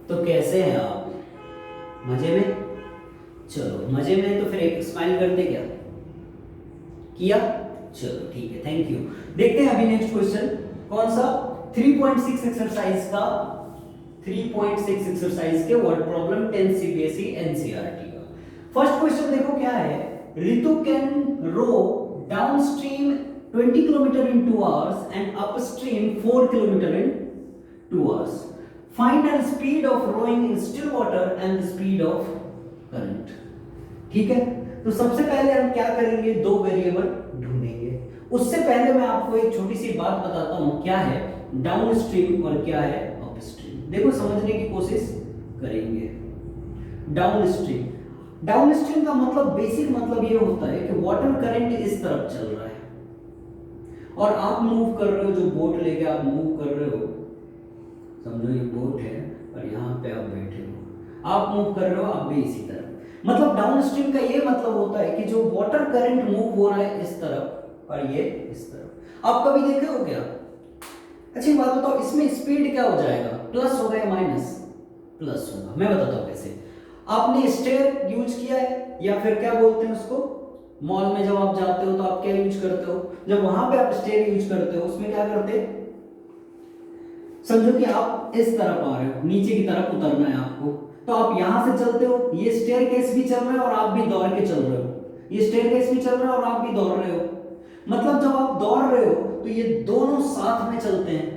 तो कैसे हैं आप? मजे में? चलो मजे में, तो फिर एक स्माइल करते क्या? किया? चलो ठीक है, थैंक यू। देखते हैं अभी नेक्स्ट क्वेश्चन। कौन सा? 3.6 एक्सरसाइज का, 3.6 एक्सरसाइज के वर्ड प्रॉब्लम 10 सीबीएसई एनसीईआरटी का। फर्स्ट क्वेश्चन देखो क्या है। Ritu can row downstream 20 kilometres in 2 hours and upstream 4 kilometres in 2 hours. Find the speed of rowing in still water and the speed of current. ठीक है, तो सबसे पहले हम क्या करेंगे, दो वेरिएबल ढूंढेंगे। उससे पहले मैं आपको एक छोटी सी बात बताता हूं, क्या है डाउन स्ट्रीम और क्या है अप स्ट्रीम। देखो समझने की कोशिश करेंगे। डाउन स्ट्रीम, डाउन स्ट्रीम का मतलब, बेसिक मतलब ये होता है कि वाटर करंट इस तरफ चल रहा है और आप मूव कर रहे हो, जो बोट लेके आप मूव कर रहे हो, समझो ये बोट है और यहाँ पे आप बैठे हो, आप मूव कर रहे हो, आप भी इसी तरफ। मतलब डाउन स्ट्रीम का ये मतलब होता है कि जो वाटर करंट मूव हो रहा है इस तरफ और ये इस तरफ। आप कभी देखे हो क्या? अच्छी बात बताओ, इसमें स्पीड क्या हो जाएगा, प्लस होगा या माइनस? प्लस होगा। मैं बताता हूं कैसे। आपने स्टेयर यूज किया है, या फिर क्या बोलते हैं उसको, मॉल में जब आप जाते हो तो आप क्या यूज करते हो, जब वहां पे आप स्टेयर यूज करते हो उसमें क्या करते हैं, समझो कि आप इस तरफ आ रहे हो, नीचे की तरफ उतरना है आपको, तो आप यहां से चलते हो, ये स्टेयरकेस भी चल रहा है और आप भी दौड़ के चल रहे हो, ये स्टेयरकेस भी चल रहा है और आप भी दौड़ रहे हो। मतलब जब आप दौड़ रहे हो तो ये दोनों साथ में चलते हैं।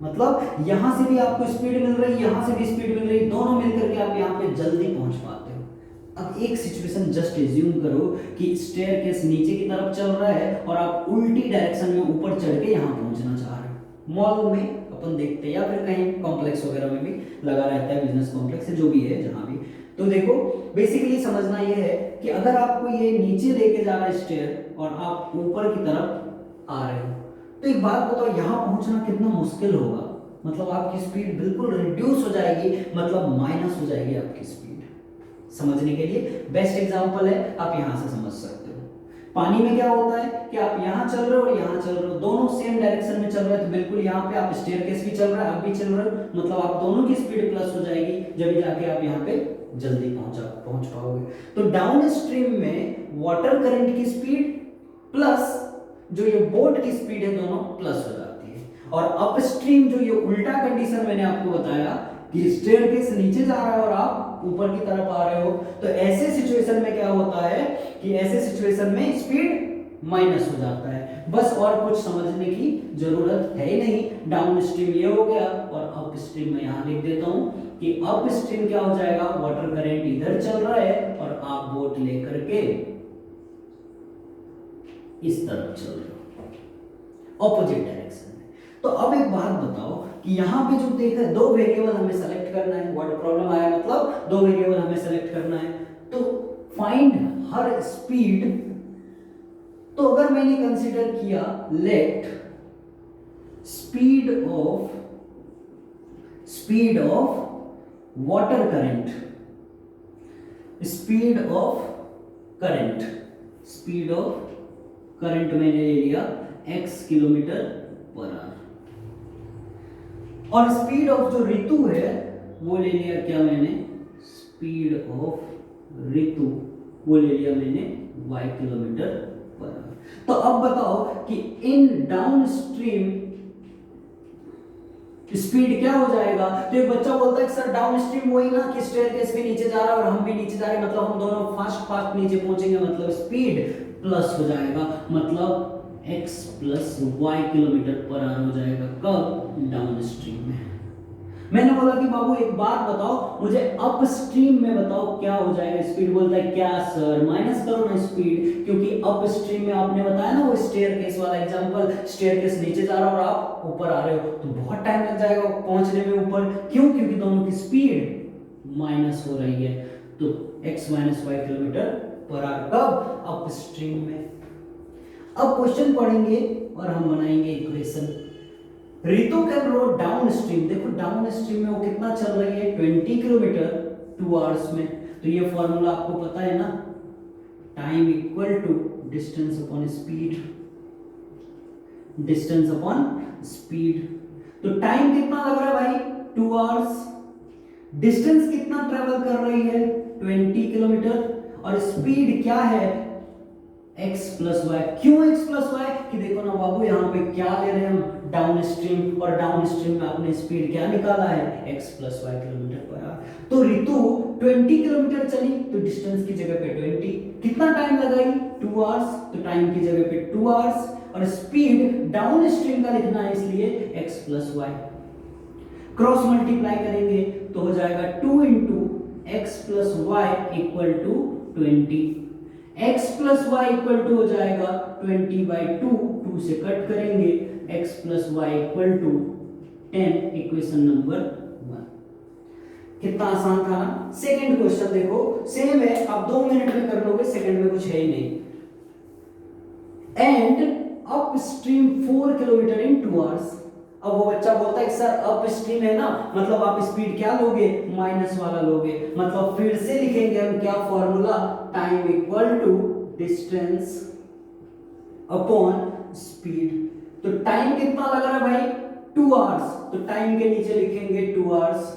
मतलब यहां से भी आपको स्पीड मिल रही है, यहां से भी स्पीड मिल रही है, दोनों मिलकर के आप यहां पे जल्दी पहुंच पाते हो। अब एक सिचुएशन जस्ट एज्यूम करो कि स्टेयरकेस नीचे की तरफ चल रहा है और आप उल्टी डायरेक्शन में ऊपर चढ़ के यहां पहुंचना चाह रहे हो। मॉल में अपन देखते हैं या फिर कहीं कॉम्प्लेक्स वगैरह में भी लगा रहता है, बिजनेस कॉम्प्लेक्स है जो भी है जहां भी। तो देखो बेसिकली समझना ये है कि अगर आपको ये नीचे लेके जा रहा है स्टेयर और आप ऊपर की तरफ आ रहे हो, तो एक बात बताओ, यहां पहुंचना कितना मुश्किल होगा। मतलब आपकी स्पीड बिल्कुल रिड्यूस हो जाएगी, मतलब माइनस हो जाएगी आपकी स्पीड। समझने के लिए बेस्ट एग्जांपल है, आप यहां से समझ सकते हो। पानी में क्या होता है कि आप यहां चल रहे हो और यहां चल रहे हो, दोनों सेम डायरेक्शन में चल रहे हैं, तो बिल्कुल यहां पे आप स्टेयरकेस भी चल रहा है, आप भी चल रहे हो, मतलब आप दोनों की स्पीड प्लस हो जाएगी, जब जाके आप यहां पे जल्दी पहुंच पाओगे। तो डाउन स्ट्रीम में वाटर करंट की स्पीड प्लस जो ये बोट की स्पीड है, दोनों प्लस हो जाती है। और अप स्ट्रीम जो ये उल्टा कंडीशन मैंने आपको बताया कि स्टेयरकेस नीचे जा रहा है और आप ऊपर की तरफ आ रहे हो, तो ऐसे सिचुएशन में क्या होता है कि ऐसे सिचुएशन में स्पीड माइनस हो जाता है। बस और कुछ समझने की जरूरत है ही नहीं। डाउन स्ट्रीम ये हो गया और अप स्ट्रीम में यहां लिख देता हूं कि अप स्ट्रीम क्या हो जाएगा, वाटर करंट इधर चल रहा है और आप बोट लेकर के इस तरफ चल रहे हो, ऑपोजिट डायरेक्शन में। तो अब एक बात बताओ कि यहां पे जो देखा, दो वेरिएबल हमें सेलेक्ट करना है, वर्ड प्रॉब्लम आया मतलब दो वेरिएबल हमें सेलेक्ट करना है। तो फाइंड हर स्पीड, तो अगर मैंने कंसीडर किया let speed of water current, speed of current, speed of current मैंने ले लिया x किलोमीटर पर आवर, और स्पीड ऑफ जो ऋतु है वो ले लिया क्या मैंने, स्पीड ऑफ ऋतु वो ले लिया मैंने y किलोमीटर पर आवर। तो अब बताओ कि इन डाउन स्ट्रीम स्पीड क्या हो जाएगा। तो एक बच्चा बोलता है कि सर डाउन स्ट्रीम वही ना कि स्टेयरकेस भी नीचे जा रहा है और हम भी नीचे जा रहे हैं, मतलब हम दोनों फास्ट नीचे पहुंचेंगे, मतलब स्पीड प्लस हो जाएगा, मतलब x plus y kilometre per hour हो जाएगा। कब? डाउन स्ट्रीम में। मैंने बोला कि बाबू एक बात बताओ मुझे, अप स्ट्रीम में बताओ क्या हो जाएगा स्पीड। बोलता है क्या सर, माइनस करो ना स्पीड, क्योंकि अप स्ट्रीम में आपने बताया ना वो स्टेयरकेस वाला एग्जांपल, स्टेयरकेस नीचे जा रहा है और आप ऊपर आ रहे हो, तो बहुत टाइम लग जाएगा पहुंचने में ऊपर। क्यों? क्योंकि दोनों की स्पीड माइनस हो रही है। तो x minus y kilometre per hour. कब? अप स्ट्रीम में। अब क्वेश्चन पढ़ेंगे और हम बनाएंगे equation. Ritu can row downstream, देखो डाउन स्ट्रीम में वो कितना चल रही है, 20 किलोमीटर 2 आवर्स में। तो ये फॉर्मूला आपको पता है ना, time equal to distance upon speed, distance upon speed. तो टाइम कितना लग रहा है भाई, 2 आवर्स। डिस्टेंस कितना ट्रेवल कर रही है 20 किलोमीटर, और स्पीड क्या है x प्लस वाई। क्यों x प्लस वाई? कि देखो ना बाबू यहाँ पे क्या ले रहे हैं हम, डाउन स्ट्रीम, और डाउन स्ट्रीम में आपने स्पीड क्या निकाला है x plus y kilometre per hour. तो ऋतु 20 किलोमीटर चली तो डिस्टेंस की जगह पे 20, कितना टाइम लगाई 2 आवर्स, तो टाइम की जगह पे 2 आवर्स, और स्पीड डाउन स्ट्रीम का लिखना है इसलिए x plus y. Cross multiply करेंगे तो हो जाएगा 2 into x plus y equal to 20, x plus y equal to हो जाएगा 20/2, 2 से कट करेंगे, x plus y equal to 10, equation number 1। कितना आसान था ना। सेकंड क्वेश्चन देखो, सेम है, आप 2 मिनट में कर लोगे, सेकंड में कुछ है ही नहीं। And upstream 4 kilometres in 2 hours. अब वो बच्चा बोलता है सर अप स्ट्रीम है ना, मतलब आप स्पीड क्या लोगे, माइनस वाला लोगे, मतलब फिर से लिखेंगे हम क्या formula, time equal to distance upon speed. तो टाइम कितना लग रहा है भाई 2 आवर्स, तो टाइम के नीचे लिखेंगे 2 आवर्स।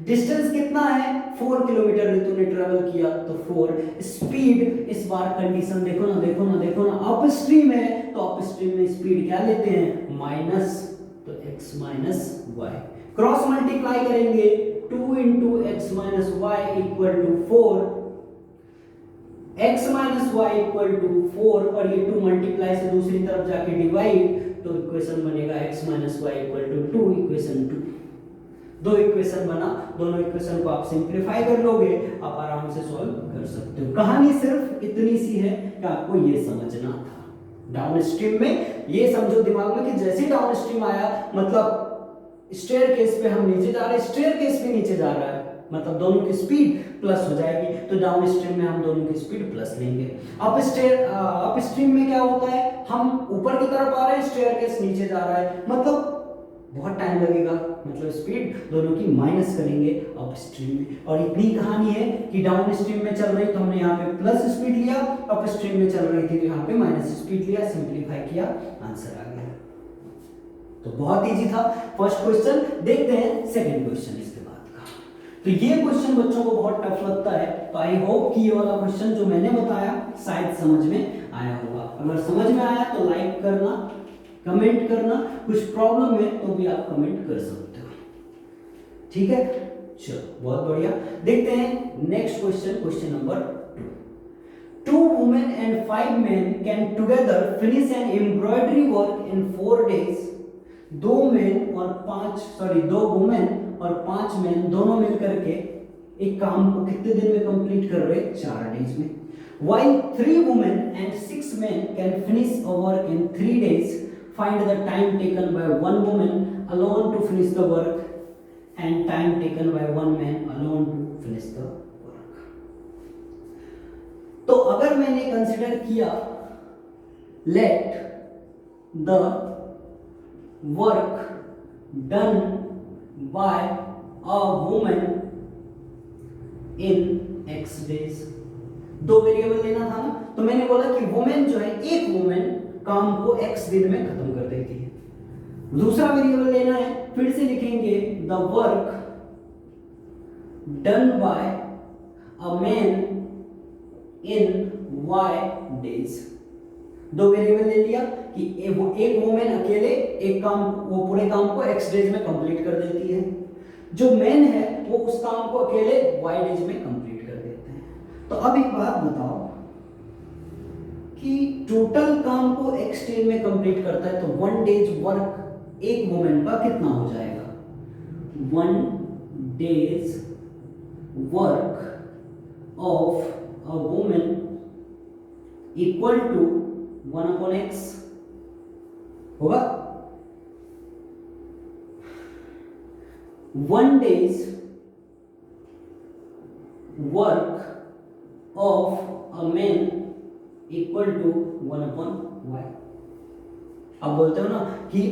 डिस्टेंस कितना है 4 किलोमीटर ऋतु ने ट्रेवल किया तो 4। स्पीड, इस बार कंडीशन देखो ना, देखो ना, देखो ना, अप स्ट्रीम है तो अप स्ट्रीम में स्पीड क्या लेते हैं माइनस, तो x minus y. Cross multiply करेंगे 2 into x minus y equal to 4, x minus y equal to 4, और ये 2 मल्टीप्लाई से दूसरी तरफ जाके डिवाइड, तो इक्वेशन बनेगा x minus y equal to 2, equation 2। दो इक्वेशन बना, दोनों इक्वेशन को आप सिंप्लीफाई कर लोगे, आप आराम से सॉल्व कर सकते हो। कहानी सिर्फ इतनी सी है कि आपको ये समझना था। डाउन स्ट्रीम में ये समझो दिमाग में कि जैसे डाउन स्ट्रीम आया मतलब स्टेयर केस पे हम नीचे जा रहे हैं, स्टेयर केस पे नीचे जा रहा है, मतलब दोनों की स्पीड प्लस हो जाएगी, तो डाउन स्ट्रीम में हम दोनों की स्पीड प्लस लेंगे। अप स्ट्रीम में क्या होता है, हम ऊपर की तरफ आ रहे हैं, स्टेयर केस नीचे जा रहा है, मतलब बहुत टाइम लगेगा, मतलब स्पीड दोनों की माइनस करेंगे अप स्ट्रीम में। और इतनी कहानी है कि डाउन स्ट्रीम में चल रही तो हमने यहाँ पे प्लस स्पीड लिया, अप स्ट्रीम में चल रही थी तो यहाँ पे माइनस स्पीड लिया, सिंप्लीफाई किया, आंसर आ गया। तो बहुत इजी था फर्स्ट क्वेश्चन। देखते हैं सेकंड क्वेश्चन इसके बाद का। तो ये क्वेश्चन बच्चों को बहुत टफ लगता है, तो आई होप कि ये वाला क्वेश्चन जो मैंने बताया शायद समझ में आया होगा। अगर समझ में आया तो लाइक करना, कमेंट करना, कुछ प्रॉब्लम है तो भी आप कमेंट कर सकते हो, ठीक है। चलो बहुत बढ़िया, देखते हैं next question, question number 2। 2 women and 5 men can together finish an embroidery work in 4 days। 2 women और 5 मैन दोनों मिलकर के एक काम को कितने दिन में कंप्लीट कर रहे, 4 डेज में। While 3 women and 6 men can finish a work in 3 days, find the time taken by 1 woman alone to finish the work and time taken by 1 man alone to finish the work। तो अगर मैंने consider किया let the work done by a woman in x days, 2 variable लेना था ना, तो मैंने बोला कि वुमेन जो है, एक वुमेन काम को x दिन में खत्म कर देती है। दूसरा वेरिएबल लेना है, फिर से लिखेंगे the work done by a man in y days. 2 variable ले लिया कि एक वुमेन अकेले एक काम, वो पूरे काम को x डेज में कंप्लीट कर देती है, जो मैन है वो उस काम को अकेले y डेज में कंप्लीट कर देते हैं। तो अब एक बात बताओ कि टोटल काम को x डेज में कंप्लीट करता है तो 1 डेज वर्क एक वुमेन का कितना हो जाएगा, 1 day's work of a women equal to 1/x होगा। 1 day's work of a man equal to 1/y। अब बोलते हो ना कि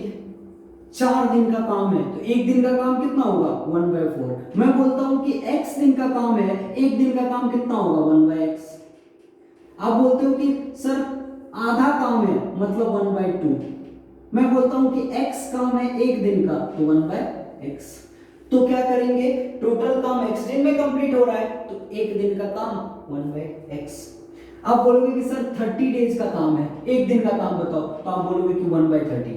4 दिन का काम है तो एक दिन का काम कितना होगा 1/4। मैं बोलता हूं कि x दिन का काम है, एक दिन का काम कितना होगा 1/x। आप बोलते हो कि सर आधा काम है मतलब 1/2। मैं बोलता हूं कि x काम है एक दिन का तो 1/x। तो क्या करेंगे, टोटल काम x दिन में कंप्लीट हो रहा है तो एक दिन का काम 1/x। आप बोलोगे कि सर 30 डेज का काम है, एक दिन का काम बताओ, तो आप बोलोगे कि 1/30।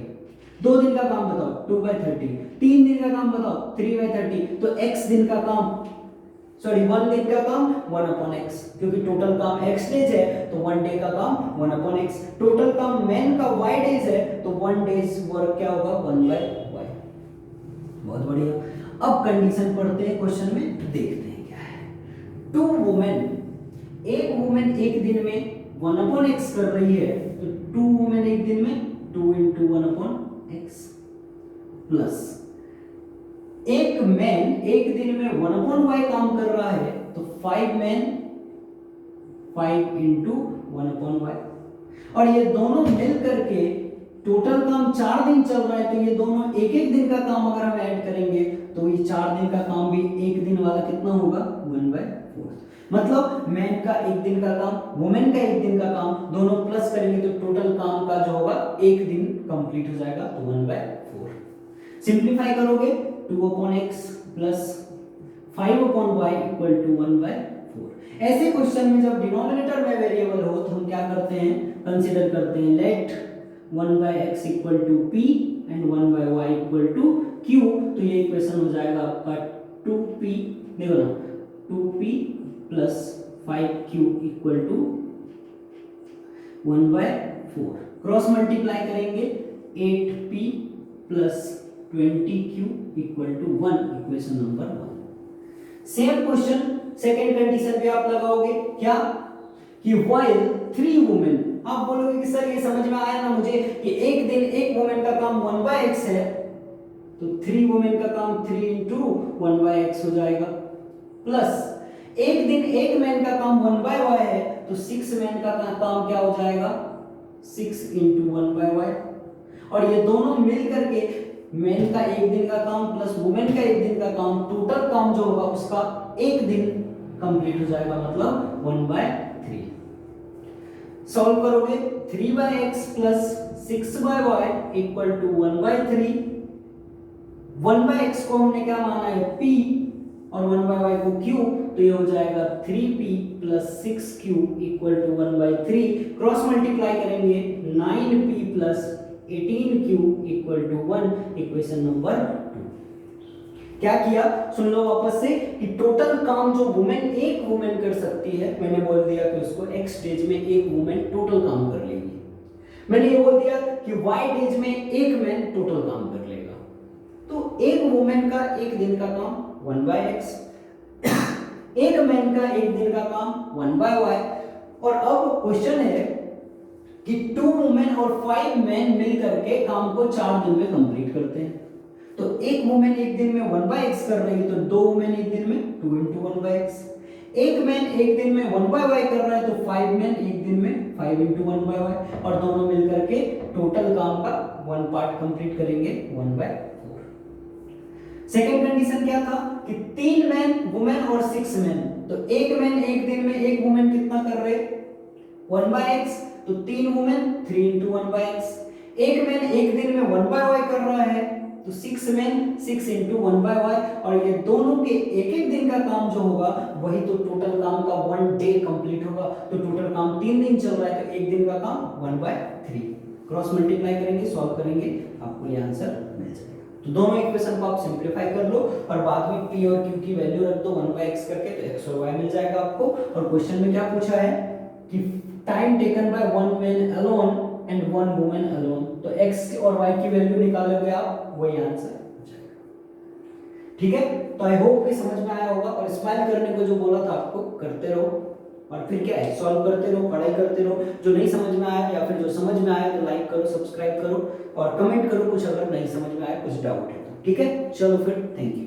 2 दिन का काम बताओ 2/30, 3 दिन का काम बताओ 3/30। तो x दिन का काम, सॉरी 1 दिन का काम 1/x, क्योंकि टोटल काम x डेज है तो 1 डे का काम 1/x। टोटल काम मैन का y डेज है तो 1 डेज वर्क क्या होगा 1/y। बहुत बढ़िया। अब कंडीशन पढ़ते हैं, क्वेश्चन में देखते हैं क्या है। 2 वुमेन, एक वुमेन एक दिन में 1/x कर रही है तो 2 वुमेन एक दिन में 2 × 1/x प्लस एक मैन एक दिन में 1/y काम कर रहा है तो 5 मैन 5 × 1/y। और ये दोनों मिल करके टोटल काम 4 दिन चल रहा है तो ये दोनों एक एक दिन का काम अगर हम ऐड करेंगे तो ये 4 दिन का काम भी एक दिन वाला कितना होगा 1/4। मतलब मैन का एक दिन का काम, वुमेन का एक दिन का काम, दोनों प्लस करेंगे तो टोटल काम का जो होगा एक दिन कंप्लीट हो जाएगा तो 1/4। सिंप्लीफाई करोगे 2/x plus 5/y equal to 1/4। ऐसे क्वेश्चन में जब डिनोमिनेटर में वेरिएबल हो तो हम क्या करते हैं, कंसीडर करते हैं let 1/x equal to p and 1/y equal to q। तो ये इक्वेशन हो जाएगा आपका 2p, देखो ना 2p plus 5q equal to 1/4। Cross multiply करेंगे 8p plus 20q equal to 1, equation number 1। Same question second condition पे आप लगाओगे क्या, कि while 3 वुमेन, आप बोलोगे कि सर ये समझ में आया ना मुझे कि एक दिन एक वुमेन का काम 1/x है तो 3 वुमेन का काम 3 × 1/x हो जाएगा, प्लस एक दिन एक मैन का काम 1/y है तो 6 मैन का काम क्या हो जाएगा 6 × 1/y। और ये दोनों मिल करके मैन का एक दिन का काम प्लस वुमेन का एक दिन का काम, टोटल काम जो होगा उसका एक दिन कंप्लीट हो जाएगा, मतलब 1/3। सॉल्व करोगे 3/x plus 6/y equal to 1/3। 1/x को हमने क्या माना है p और 1/y को q, तो ये हो जाएगा 3p plus 6q equal to 1/3। Cross multiply करेंगे 9p plus 18q equal to 1, equation number 2। क्या किया सुन लो वापस से कि टोटल काम जो वुमेन एक वुमेन कर सकती है, मैंने बोल दिया कि उसको x डेज में एक वुमेन टोटल काम कर लेगी। मैंने ये बोल दिया कि y डेज में एक मैन टोटल काम कर लेगा। तो एक वुमेन का एक दिन का काम 1/x, एक मैन का एक दिन का काम 1/y। और अब क्वेश्चन है कि 2 वुमेन और 5 मैन मिल करके काम को 4 दिन में कंप्लीट करते हैं। तो एक वुमेन एक दिन में 1/x कर रही है तो 2 वुमेन एक दिन में 2 × 1/x। एक मैन एक दिन में 1/y कर रहा है तो 5 मैन एक दिन में 5 × 1/y। और दोनों मिल करके टोटल काम का 1 पार्ट कंप्लीट करेंगे 1/4। सेकंड कंडीशन क्या था कि 3 मैन वुमेन और 6 मैन, तो एक मैन एक दिन में एक वुमेन कितना कर रहे 1/x, तो 3 वुमेन 3 × 1/x। एक मैन एक दिन में 1/y कर रहा है तो 6 मैन 6 × 1/y। और ये दोनों के एक एक दिन का काम जो होगा वही तो टोटल काम का 1 डे कंप्लीट होगा। तो टोटल काम 3 दिन चल रहा है तो एक दिन का काम 1/3। क्रॉस मल्टीप्लाई करेंगे, सॉल्व करेंगे, आपको ये आंसर मिल जाएगा। तो दोनों इक्वेशन को आप सिंपलीफाई कर लो और बाद में p और q की वैल्यू रख दो 1/x करके, तो x और y मिल जाएगा आपको। और क्वेश्चन में क्या पूछा है कि time taken by 1 man alone and 1 woman alone, तो x और y की वैल्यू निकालोगे आप, वही आंसर हो जाएगा। ठीक है, तो आई होप कि समझ में आया होगा। और स्माइल करने को जो बोला था आपको करते रहो, और फिर क्या है सॉल्व करते रहो, पढ़ाई करते रहो। जो नहीं समझ में आया या फिर जो समझ में आया तो लाइक करो, सब्सक्राइब करो और कमेंट करो कुछ अगर नहीं समझ में आया, कुछ डाउट है तो। ठीक है, चलो फिर, थैंक यू।